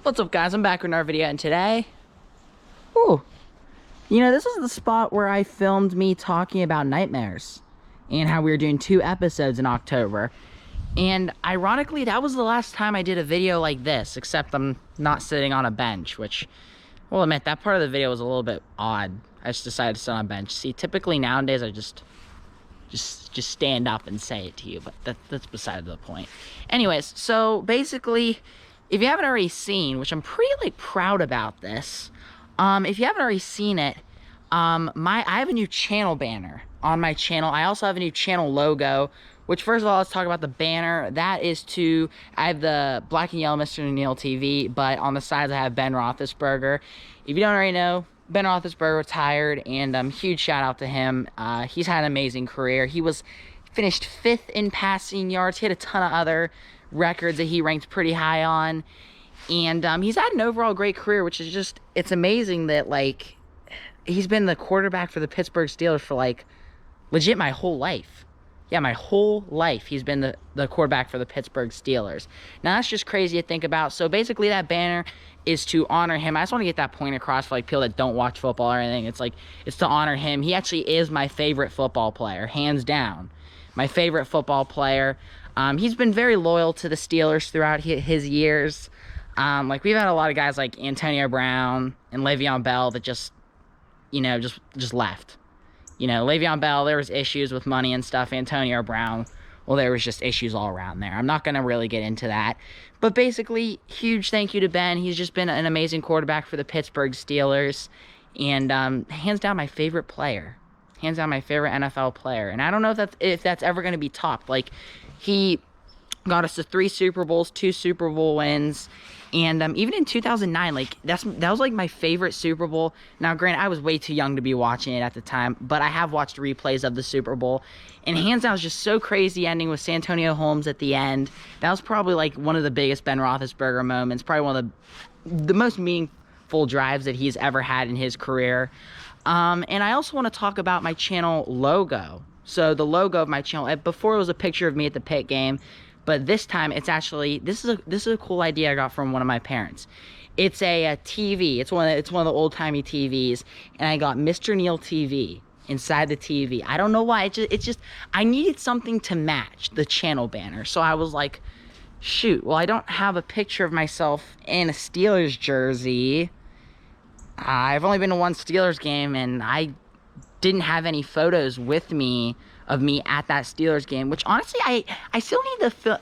What's up, guys? I'm back with another video, and today, ooh, this is the spot where I filmed me talking about nightmares and how we were doing 2 episodes in October. And ironically, that was the last time I did a video like this, except I'm not sitting on a bench, which, we'll admit, that part of the video was a little bit odd. I just decided to sit on a bench. See, typically nowadays I just stand up and say it to you, but that's beside the point. Anyways, so basically, if you haven't already seen, which I'm pretty proud about this, if you haven't already seen it, I have a new channel banner on my channel. I also have a new channel logo, which, first of all, let's talk about the banner. That is I have the black and yellow Mr. Neal TV, but on the sides I have Ben Roethlisberger. If you don't already know, Ben Roethlisberger retired, and huge shout out to him. He's had an amazing career. He finished 5th in passing yards. He had a ton of other records that he ranked pretty high on, and he's had an overall great career, which is just, it's amazing that he's been the quarterback for the Pittsburgh Steelers for legit my whole life. Yeah, my whole life he's been the quarterback for the Pittsburgh Steelers. Now that's just crazy to think about. So basically that banner is to honor him. I just want to get that point across for people that don't watch football or anything. It's to honor him. He actually is my favorite football player, hands down. My favorite football player. He's been very loyal to the Steelers throughout his years. We've had a lot of guys like Antonio Brown and Le'Veon Bell that just left. Le'Veon Bell, there was issues with money and stuff. Antonio Brown, well, there was just issues all around there. I'm not going to really get into that. But basically, huge thank you to Ben. He's just been an amazing quarterback for the Pittsburgh Steelers. And hands down, my favorite player. Hands down, my favorite NFL player. And I don't know if that's ever going to be topped. He got us to 3 Super Bowls, 2 Super Bowl wins, and even in 2009, that was my favorite Super Bowl. Now, granted, I was way too young to be watching it at the time, but I have watched replays of the Super Bowl, and hands down, it was just so crazy ending with Santonio Holmes at the end. That was probably one of the biggest Ben Roethlisberger moments, probably one of the most meaningful drives that he's ever had in his career. And I also want to talk about my channel logo. So the logo of my channel, before it was a picture of me at the Pitt game, but this time it's actually, this is a cool idea I got from one of my parents. It's a TV. It's one of the old-timey TVs, and I got Mr. Neal TV inside the TV. I don't know why. It's just I needed something to match the channel banner. So I was like, shoot, well, I don't have a picture of myself in a Steelers jersey. I've only been to 1 Steelers game, and I didn't have any photos with me of me at that Steelers game, which honestly I still need to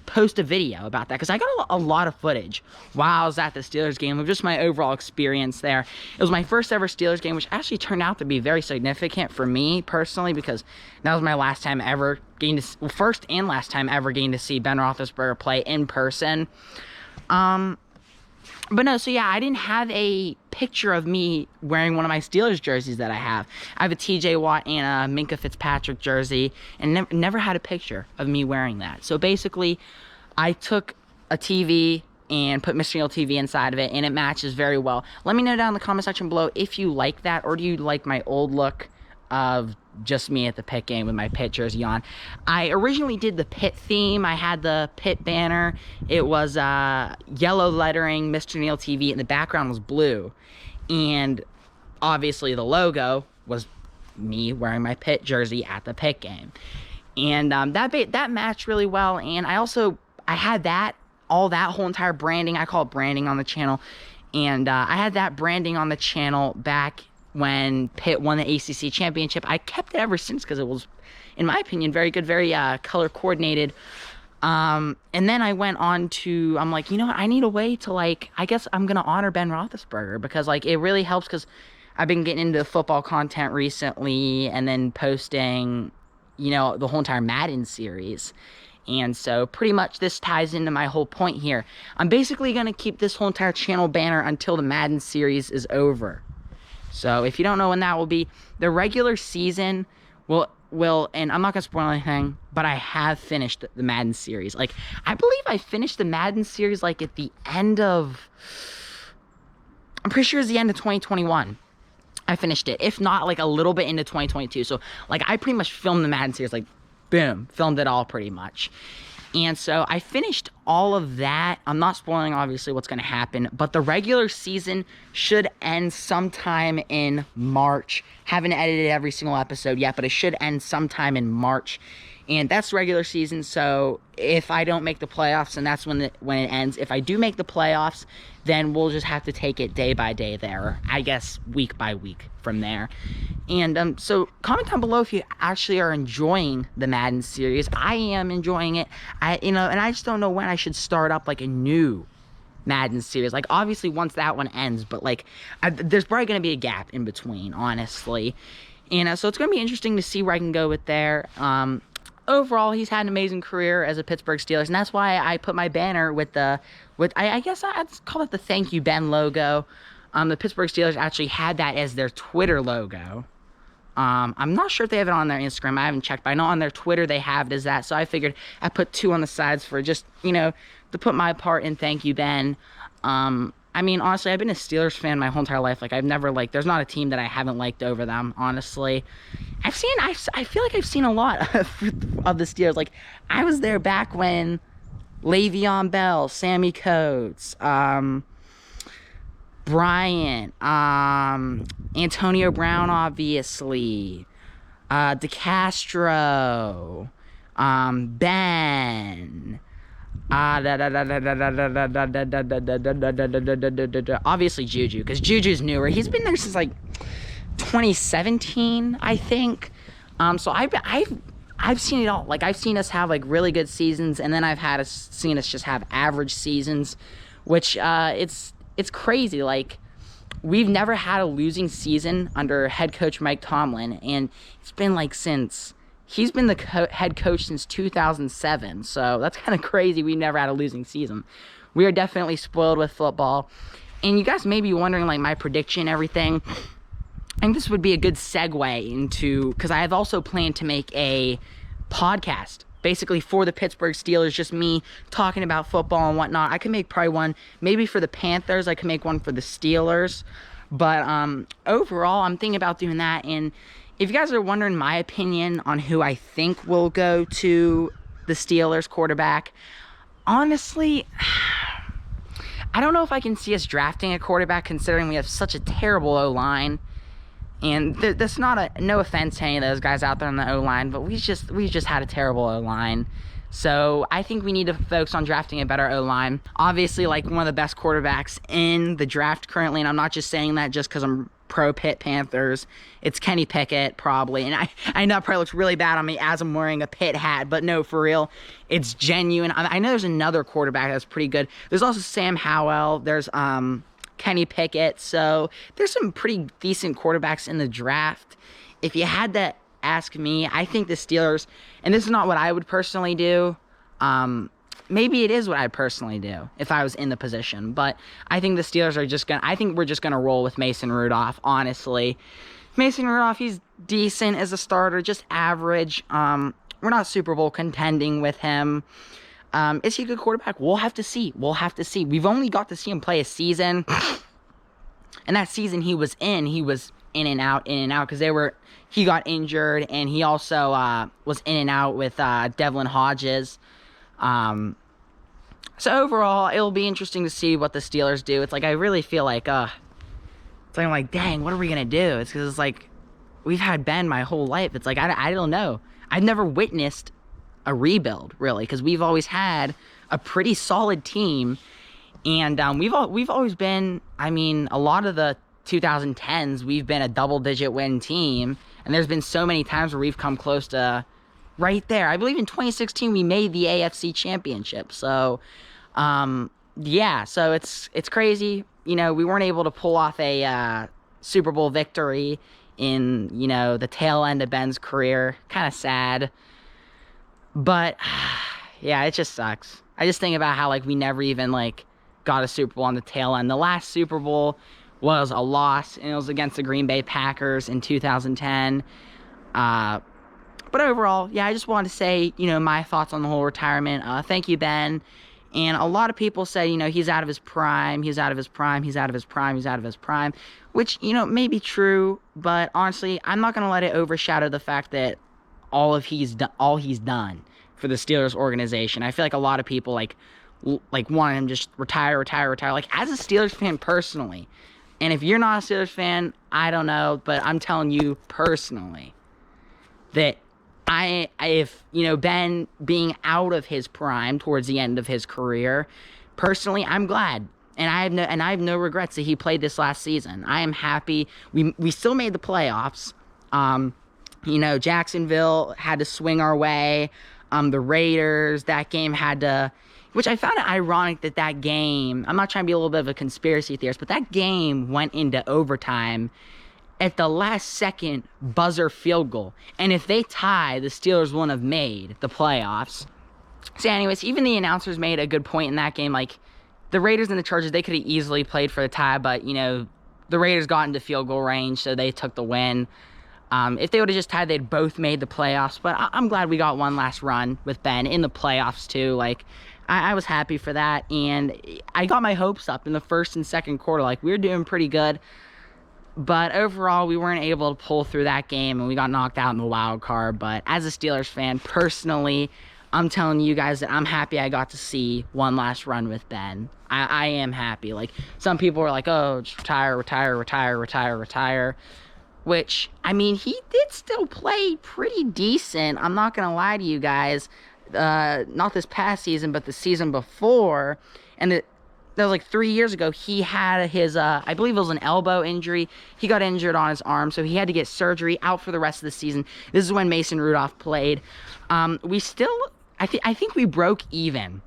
post a video about that, because I got a lot of footage while I was at the Steelers game of just my overall experience there. It was my first ever Steelers game, which actually turned out to be very significant for me personally, because that was my last time ever first and last time ever getting to see Ben Roethlisberger play in person. But no, so yeah, I didn't have a picture of me wearing one of my Steelers jerseys that I have. I have a TJ Watt and a Minkah Fitzpatrick jersey, and never had a picture of me wearing that. So basically, I took a TV and put Mr. Neal TV inside of it, and it matches very well. Let me know down in the comment section below if you like that, or do you like my old look of just me at the Pitt game with my Pitt jersey on. I originally did the Pitt theme. I had the Pitt banner. It was yellow lettering, Mr. Neal TV, and the background was blue. And obviously the logo was me wearing my Pitt jersey at the Pitt game. And that matched really well. And I had that whole entire branding. I call it branding on the channel. And I had that branding on the channel back when Pitt won the ACC championship. I kept it ever since because it was, in my opinion, very good, very color coordinated. And then I went on to, I'm like, you know what, I need a way to I guess I'm going to honor Ben Roethlisberger, because it really helps, because I've been getting into football content recently and then posting, the whole entire Madden series. And so pretty much this ties into my whole point here. I'm basically going to keep this whole entire channel banner until the Madden series is over. So if you don't know when that will be, the regular season will, and I'm not going to spoil anything, but I have finished the Madden series. I believe I finished the Madden series at the end of, I'm pretty sure it's the end of 2021. I finished it, if not a little bit into 2022. So I pretty much filmed the Madden series, boom, filmed it all pretty much. And so I finished all of that. I'm not spoiling, obviously, what's going to happen, but the regular season should end sometime in March. Haven't edited every single episode yet, but it should end sometime in March. And that's regular season, so if I don't make the playoffs, and that's when it ends. If I do make the playoffs, then we'll just have to take it day by day there. I guess week by week from there. And so comment down below if you actually are enjoying the Madden series. I am enjoying it. And I just don't know when I should start up like a new Madden series. Like, obviously once that one ends, but like there's probably going to be a gap in between, honestly. And so it's going to be interesting to see where I can go with there. Overall, he's had an amazing career as a Pittsburgh Steelers, and that's why I put my banner with I guess I'd call it the Thank You Ben logo. The Pittsburgh Steelers actually had that as their Twitter logo. I'm not sure if they have it on their Instagram. I haven't checked, but I know on their Twitter they have it as that. So I figured I put 2 on the sides for just, to put my part in Thank You Ben. I mean, honestly, I've been a Steelers fan my whole entire life. Like, I've never, there's not a team that I haven't liked over them, honestly. I feel like I've seen a lot of the Steelers. Like, I was there back when Le'Veon Bell, Sammy Coates, Bryant, Antonio Brown, obviously, DeCastro, Ben, obviously Juju, because Juju's newer. He's been there since like 2017, I think. So I've seen it all. Like, I've seen us have like really good seasons, and then I've seen us just have average seasons, which it's crazy. Like, we've never had a losing season under head coach Mike Tomlin, and it's been like he's been the head coach since 2007, so that's kind of crazy. We never had a losing season. We are definitely spoiled with football. And you guys may be wondering, like, my prediction and everything. I think this would be a good segue into, because I have also planned to make a podcast, basically for the Pittsburgh Steelers, just me talking about football and whatnot. I could make probably one, maybe for the Panthers. I could make one for the Steelers. But overall, I'm thinking about doing that. And if you guys are wondering my opinion on who I think will go to the Steelers quarterback, honestly, I don't know if I can see us drafting a quarterback, considering we have such a terrible O-line. And that's no offense to any of those guys out there on the O-line, but we've just had a terrible O-line. So I think we need to focus on drafting a better O-line. Obviously, like, one of the best quarterbacks in the draft currently, and I'm not just saying that just because I'm pro Pitt Panthers. It's Kenny Pickett, probably. And I know it probably looks really bad on me as I'm wearing a Pitt hat, but no, for real, it's genuine. I know there's another quarterback that's pretty good. There's also Sam Howell. There's Kenny Pickett. So there's some pretty decent quarterbacks in the draft. If you had to ask me, I think the Steelers, and this is not what I would personally do, maybe it is what I'd personally do if I was in the position, but I think the Steelers are I think we're just gonna roll with Mason Rudolph, honestly. Mason Rudolph, he's decent as a starter, just average. We're not Super Bowl contending with him. Is he a good quarterback? We'll have to see. We've only got to see him play a season, and that season he was in and out, because he got injured, and he also was in and out with Devlin Hodges. So overall, it'll be interesting to see what the Steelers do. It's like, I really feel like, it's like, I'm like, dang, what are we going to do? It's because it's like, we've had Ben my whole life. It's like, I don't know. I've never witnessed a rebuild, really, because we've always had a pretty solid team. And we've always been, I mean, a lot of the 2010s, we've been a double-digit win team. And there's been so many times where we've come close to right there. I believe in 2016 we made the AFC Championship. So, yeah, so it's crazy. We weren't able to pull off a Super Bowl victory in, the tail end of Ben's career. Kind of sad. But, yeah, it just sucks. I just think about how, like, we never even, like, got a Super Bowl on the tail end. The last Super Bowl was a loss, and it was against the Green Bay Packers in 2010. But overall, yeah, I just wanted to say, my thoughts on the whole retirement. Thank you, Ben. And a lot of people said, he's out of his prime, which, may be true, but honestly, I'm not going to let it overshadow the fact that all he's done for the Steelers organization. I feel like a lot of people like wanted him just retire. Like, as a Steelers fan personally, and if you're not a Steelers fan, I don't know, but I'm telling you personally that if Ben being out of his prime towards the end of his career, personally, I'm glad. And I have no regrets that he played this last season. I am happy. We still made the playoffs. Jacksonville had to swing our way. The Raiders, that game had to, which I found it ironic that game, I'm not trying to be a little bit of a conspiracy theorist, but that game went into overtime at the last second buzzer field goal. And if they tie, the Steelers wouldn't have made the playoffs. So anyways, even the announcers made a good point in that game. Like, the Raiders and the Chargers, they could have easily played for the tie, but, the Raiders got into field goal range, so they took the win. If they would have just tied, they'd both made the playoffs. But I'm glad we got one last run with Ben in the playoffs, too. Like, I was happy for that. And I got my hopes up in the first and second quarter. Like, we were doing pretty good. But overall, we weren't able to pull through that game, and we got knocked out in the wild card. But as a Steelers fan, personally, I'm telling you guys that I'm happy I got to see one last run with Ben. I am happy. Like, some people were like, oh, just retire. Which, I mean, he did still play pretty decent. I'm not going to lie to you guys. Not this past season, but the season before. And that was like 3 years ago. He had his, I believe it was an elbow injury. He got injured on his arm, so he had to get surgery, out for the rest of the season. This is when Mason Rudolph played. We still, I think we broke even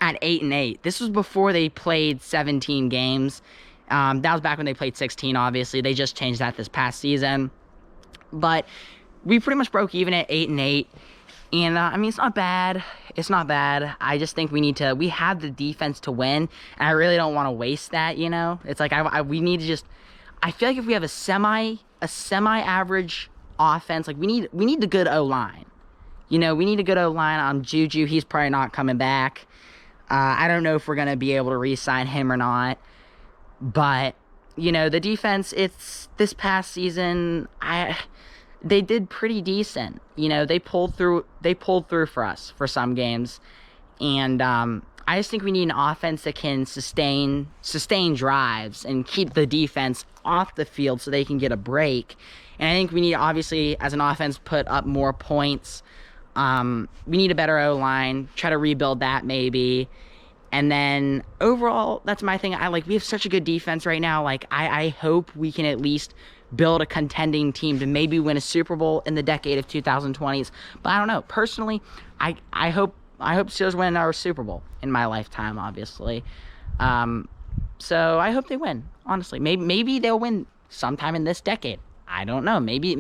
at 8-8. This was before they played 17 games. That was back when they played 16, obviously. They just changed that this past season. But we pretty much broke even at 8-8. And, I mean, it's not bad. It's not bad. I just think we have the defense to win. And I really don't want to waste that, It's like, we need to just, I feel like if we have a semi-average offense, like, we need the good O-line. We need a good O-line on Juju. He's probably not coming back. I don't know if we're going to be able to re-sign him or not. But, the defense, it's this past season, they did pretty decent. They pulled through for us for some games. And I just think we need an offense that can sustain drives and keep the defense off the field so they can get a break. And I think we need, obviously, as an offense, put up more points. We need a better O-line, try to rebuild that maybe. And then overall, that's my thing. We have such a good defense right now. Like, I hope we can at least build a contending team to maybe win a Super Bowl in the decade of 2020s. But I don't know. Personally, I hope Steelers win our Super Bowl in my lifetime, obviously. So I hope they win, honestly. Maybe they'll win sometime in this decade. I don't know. Maybe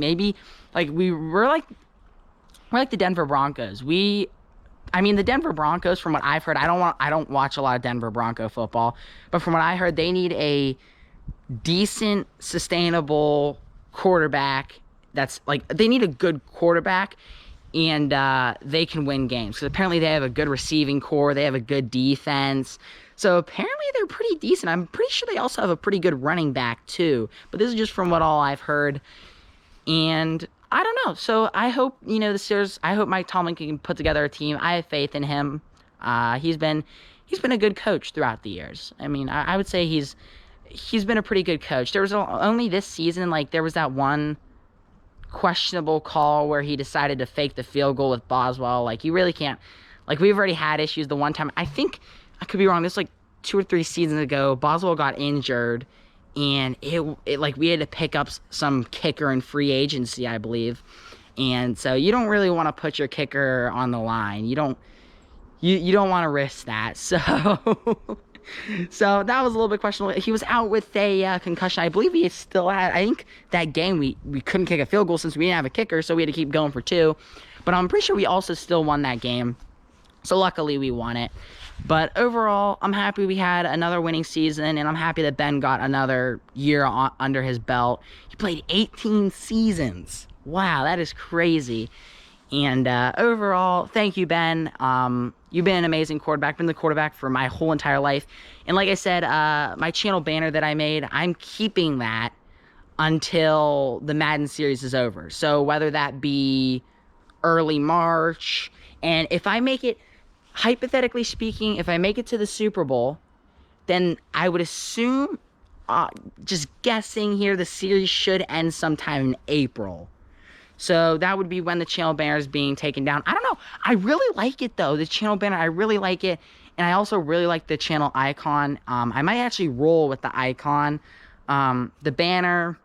we're like the Denver Broncos. The Denver Broncos, from what I've heard, I don't watch a lot of Denver Bronco football, but from what I heard, they need a decent, sustainable quarterback. They need a good quarterback, and they can win games. Because apparently they have a good receiving core, they have a good defense. So apparently they're pretty decent. I'm pretty sure they also have a pretty good running back too. But this is just from what all I've heard. And I don't know. So I hope, the Steelers, I hope Mike Tomlin can put together a team. I have faith in him. He's been a good coach throughout the years. I mean, I would say he's been a pretty good coach. There was only this season, there was that one questionable call where he decided to fake the field goal with Boswell. You really can't. We've already had issues the one time. I think, I could be wrong, this 2 or 3 seasons ago, Boswell got injured. And it we had to pick up some kicker in free agency, I believe. And so you don't really want to put your kicker on the line. You don't want to risk that. So so that was a little bit questionable. He was out with a concussion. I believe he still had, I think that game we couldn't kick a field goal since we didn't have a kicker, so we had to keep going for 2. But I'm pretty sure we also still won that game. So luckily we won it. But overall, I'm happy we had another winning season, and I'm happy that Ben got another year under his belt. He played 18 seasons. Wow, that is crazy. And overall, thank you, Ben. You've been an amazing quarterback. Been the quarterback for my whole entire life. And like I said, my channel banner that I made, I'm keeping that until the Madden series is over. So whether that be early March, And if I make it, hypothetically speaking, if I make it to the Super Bowl, then I would assume, just guessing here, the series should end sometime in April. So that would be when the channel banner is being taken down. I don't know. I really like it, though. The channel banner, I really like it. And I also really like the channel icon. I might actually roll with the icon. The banner,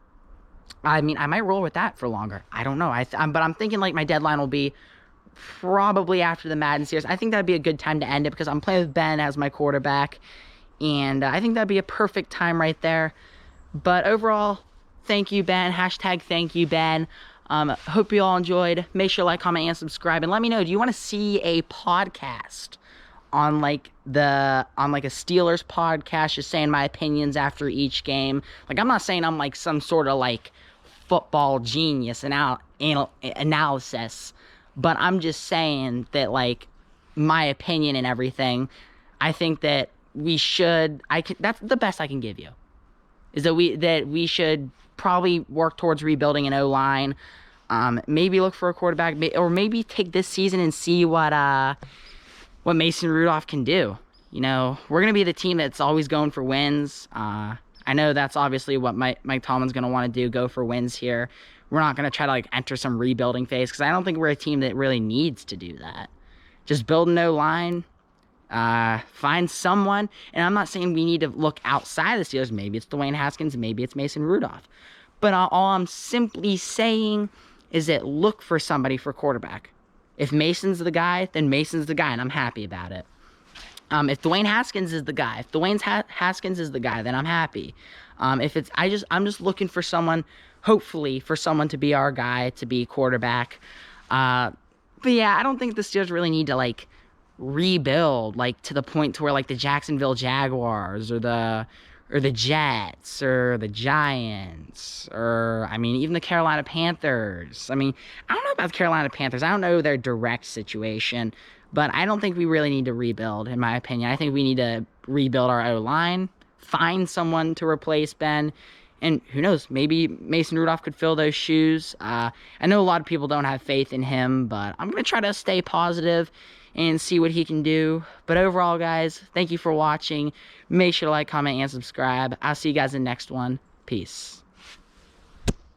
I mean, I might roll with that for longer. I don't know. But I'm thinking, like, my deadline will be probably after the Madden series. I think that'd be a good time to end it because I'm playing with Ben as my quarterback. And I think that'd be a perfect time right there. But overall, thank you, Ben. Hashtag thank you, Ben. Hope you all enjoyed. Make sure to like, comment, and subscribe. And let me know, do you want to see a podcast on like a Steelers podcast, just saying my opinions after each game? Like, I'm not saying I'm like some sort of like football genius analysis, but I'm just saying that, like, my opinion and everything, I think that that's the best I can give you, is that we should probably work towards rebuilding an O-line. Maybe look for a quarterback, or maybe take this season and see what Mason Rudolph can do. You know, we're gonna be the team that's always going for wins. I know that's obviously what Mike Tomlin's gonna want to do, go for wins here. We're not gonna try to like enter some rebuilding phase, because I don't think we're a team that really needs to do that. Just build an O-line. Find someone, and I'm not saying we need to look outside the Steelers. Maybe it's Dwayne Haskins, maybe it's Mason Rudolph. But all I'm simply saying is that look for somebody for quarterback. If Mason's the guy, then Mason's the guy, and I'm happy about it. If Dwayne Haskins is the guy, Haskins is the guy, then I'm happy. I'm just looking for someone, hopefully for someone to be our guy, to be quarterback. But yeah, I don't think the Steelers really need to like rebuild, like, to the point to where like the Jacksonville Jaguars or the Jets or the Giants, or I mean even the Carolina Panthers. I mean, I don't know about the Carolina Panthers. I don't know their direct situation, but I don't think we really need to rebuild, in my opinion. I think we need to rebuild our O-line, find someone to replace Ben, and who knows, maybe Mason Rudolph could fill those shoes. I know a lot of people don't have faith in him, but I'm going to try to stay positive and see what he can do. But overall, guys, thank you for watching. Make sure to like, comment, and subscribe. I'll see you guys in the next one. Peace.